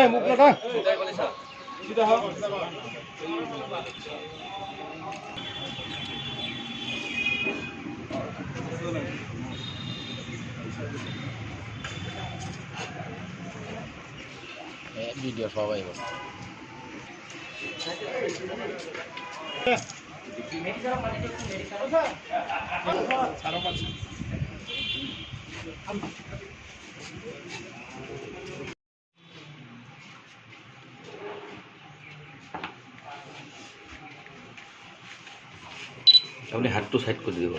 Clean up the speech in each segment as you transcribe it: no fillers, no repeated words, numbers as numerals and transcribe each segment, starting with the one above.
মুখ লাগা ভিডিও সবাই আপনি হাতটো সাইড করে দিব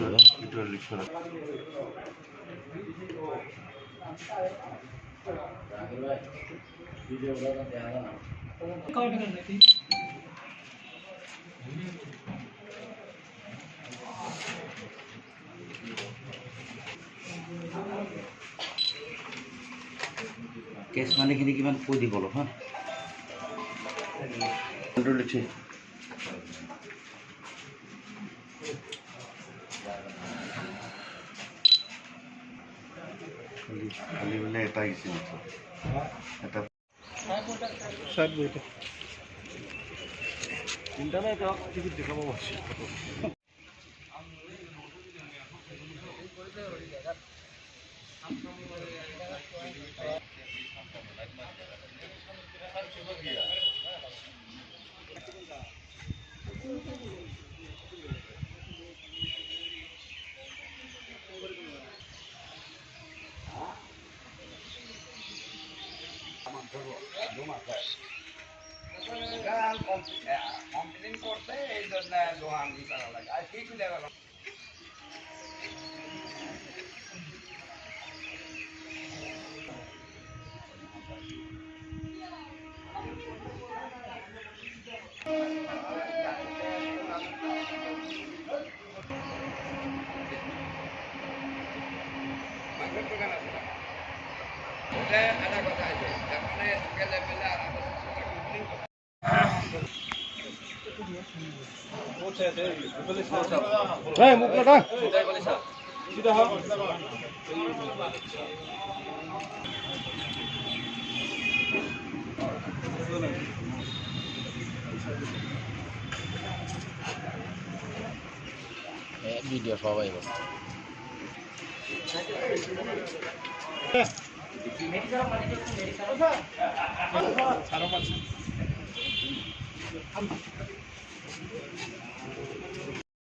কেছ মানেখিনি কিমান কৈ দিব অলপ হা লিখি খালি বোলে এটা আহিছিল এটা সাত বইটা চিন্তা নাই তো টিভিত দেখাব পারছি কমপ্লেন করতে এই জন্য দোকান করা লাগে আর কি খুলে গেল আলাদা কথা আছে মানে গেলে পেলে আর মুখ লাগা ভিডিও সবাই মেডিকেল